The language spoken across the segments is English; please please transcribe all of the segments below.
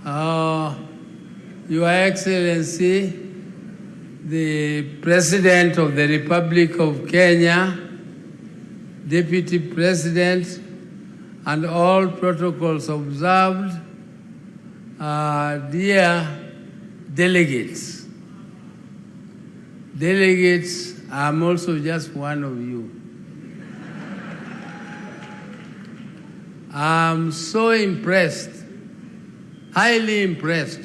Your Excellency, the President of the Republic of Kenya, Deputy President, and all protocols observed, dear delegates. Delegates, I'm also just one of you. I'm so impressed, highly impressed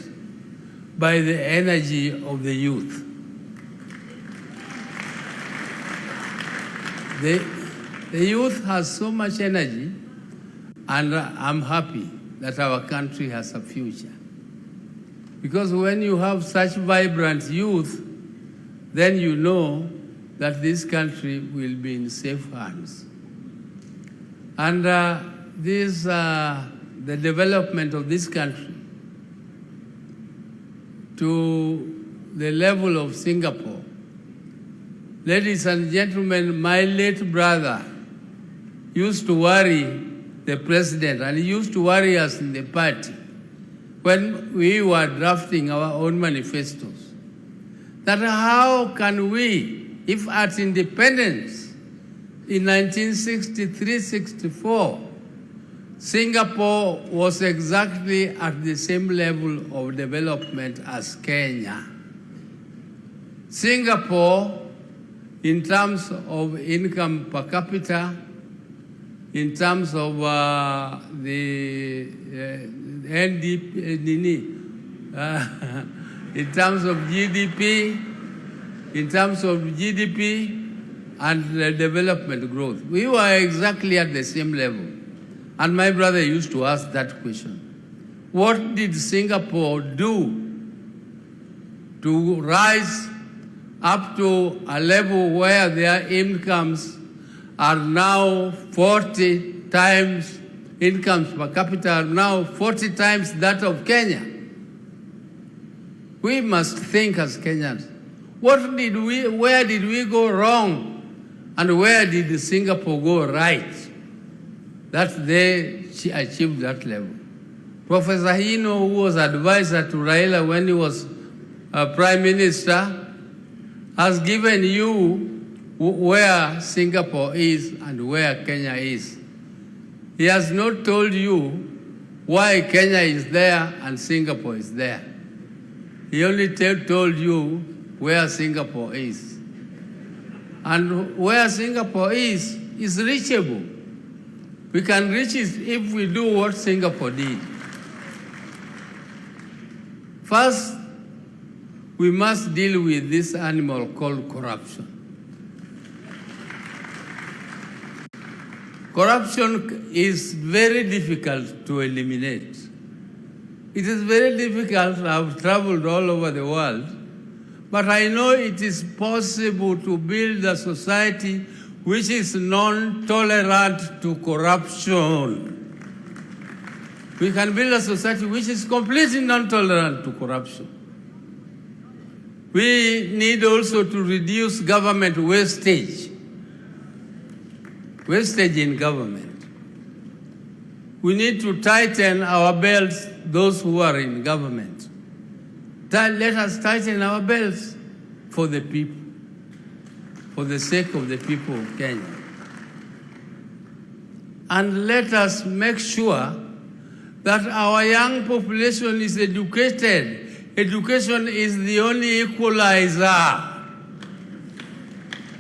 by the energy of the youth. The youth has so much energy, and I'm happy that our country has a future. Because when you have such vibrant youth, then you know that this country will be in safe hands. And the development of this country to the level of Singapore. Ladies and gentlemen, my late brother used to worry the president, and he used to worry us in the party when we were drafting our own manifestos, that how can we, if at independence in 1963-64, Singapore was exactly at the same level of development as Kenya. Singapore, in terms of income per capita, in terms of the NDP, in terms of GDP, and the development growth, we were exactly at the same level. And my brother used to ask that question. What did Singapore do to rise up to a level where their incomes are now 40 times, incomes per capita are now 40 times that of Kenya? We must think as Kenyans. Where did we go wrong? And where did Singapore go right? That they achieved that level. Professor Hino, who was advisor to Raila when he was Prime Minister, has given you where Singapore is and where Kenya is. He has not told you why Kenya is there and Singapore is there. He only told you where Singapore is. And where Singapore is reachable. We can reach it if we do what Singapore did. First, we must deal with this animal called corruption. Corruption is very difficult to eliminate. It is very difficult. I've traveled all over the world, but I know it is possible to build a society which is non-tolerant to corruption. We can build a society which is completely non-tolerant to corruption. We need also to reduce government wastage. Wastage in government. We need to tighten our belts, those who are in government. Let us tighten our belts for the people, for the sake of the people of Kenya. And let us make sure that our young population is educated. Education is the only equalizer.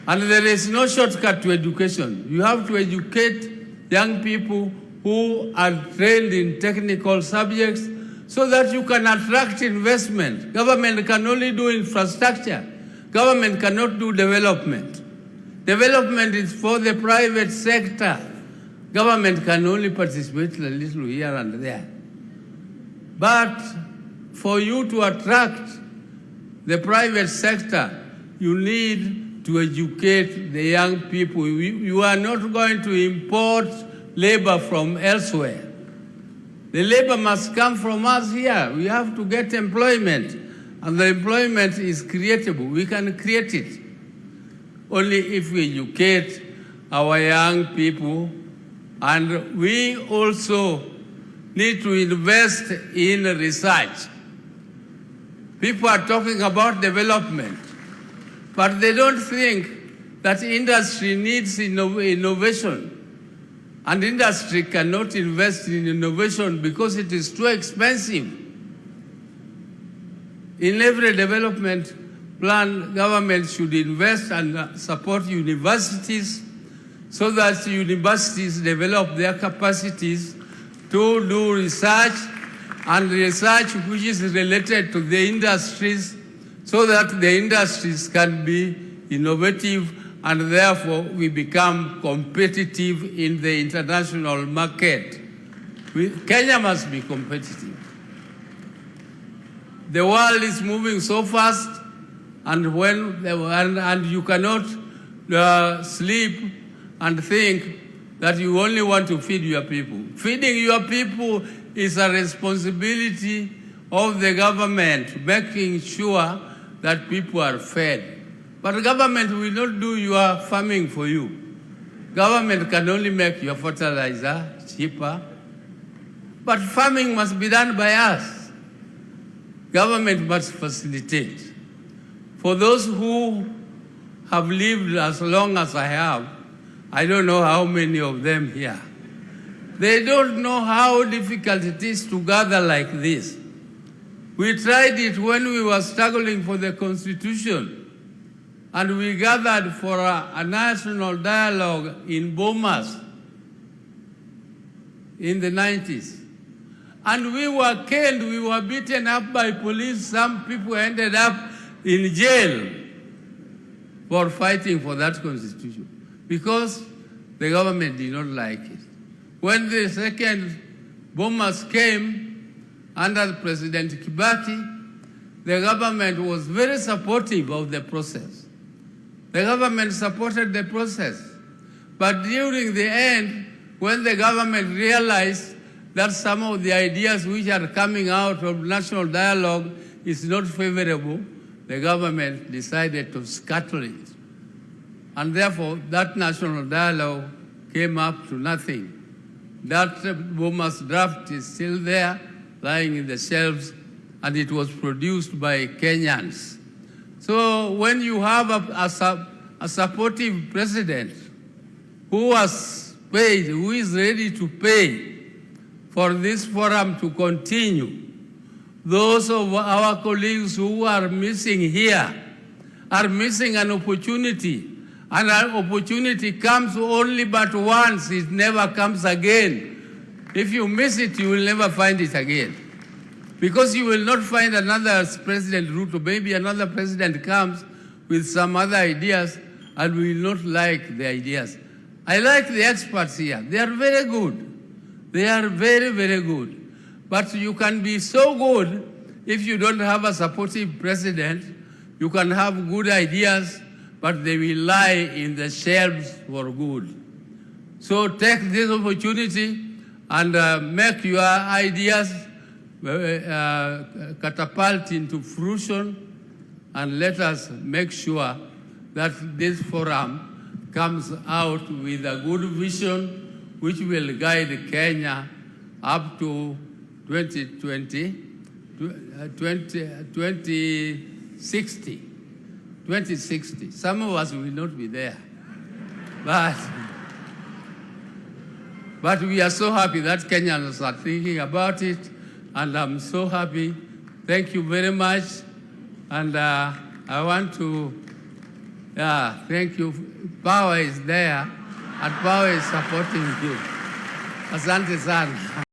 And there is no shortcut to education. You have to educate young people who are trained in technical subjects so that you can attract investment. Government can only do infrastructure. Government cannot do development. Development is for the private sector. Government can only participate a little here and there. But for you to attract the private sector, you need to educate the young people. You are not going to import labor from elsewhere. The labor must come from us here. We have to get employment, and the employment is creatable. We can create it only if we educate our young people, and we also need to invest in research. People are talking about development, but they don't think that industry needs innovation. And industry cannot invest in innovation because it is too expensive. In every development plan, government should invest and support universities so that universities develop their capacities to do research, and research which is related to the industries, so that the industries can be innovative and therefore we become competitive in the international market. Kenya must be competitive. The world is moving so fast, and you cannot sleep and think that you only want to feed your people. Feeding your people is a responsibility of the government, making sure that people are fed. But the government will not do your farming for you. Government can only make your fertilizer cheaper, but farming must be done by us. Government must facilitate. For those who have lived as long as I have, I don't know how many of them here, they don't know how difficult it is to gather like this. We tried it when we were struggling for the Constitution, and we gathered for a national dialogue in Bomas in the 90s. And we were killed, we were beaten up by police. Some people ended up in jail for fighting for that Constitution because the government did not like it. When the second bombers came under President Kibaki, the government was very supportive of the process. The government supported the process. But during the end, when the government realized that some of the ideas which are coming out of national dialogue is not favorable, the government decided to scuttle it. And therefore, that national dialogue came up to nothing. That Bomas draft is still there, lying in the shelves, and it was produced by Kenyans. So when you have a supportive president who has paid, who is ready to pay for this forum to continue, those of our colleagues who are missing here are missing an opportunity. And an opportunity comes only but once, it never comes again. If you miss it, you will never find it again. Because you will not find another President Ruto. Maybe another president comes with some other ideas and we will not like the ideas. I like the experts here. They are very good. They are very, very good. But you can be so good if you don't have a supportive president. You can have good ideas, but they will lie in the shelves for good. So take this opportunity and make your ideas catapult into fruition, and let us make sure that this forum comes out with a good vision which will guide Kenya up to 2060. Some of us will not be there. But we are so happy that Kenyans are thinking about it, and I'm so happy. Thank you very much. And I want to thank you. Power is there, and power is supporting you. Asante sana.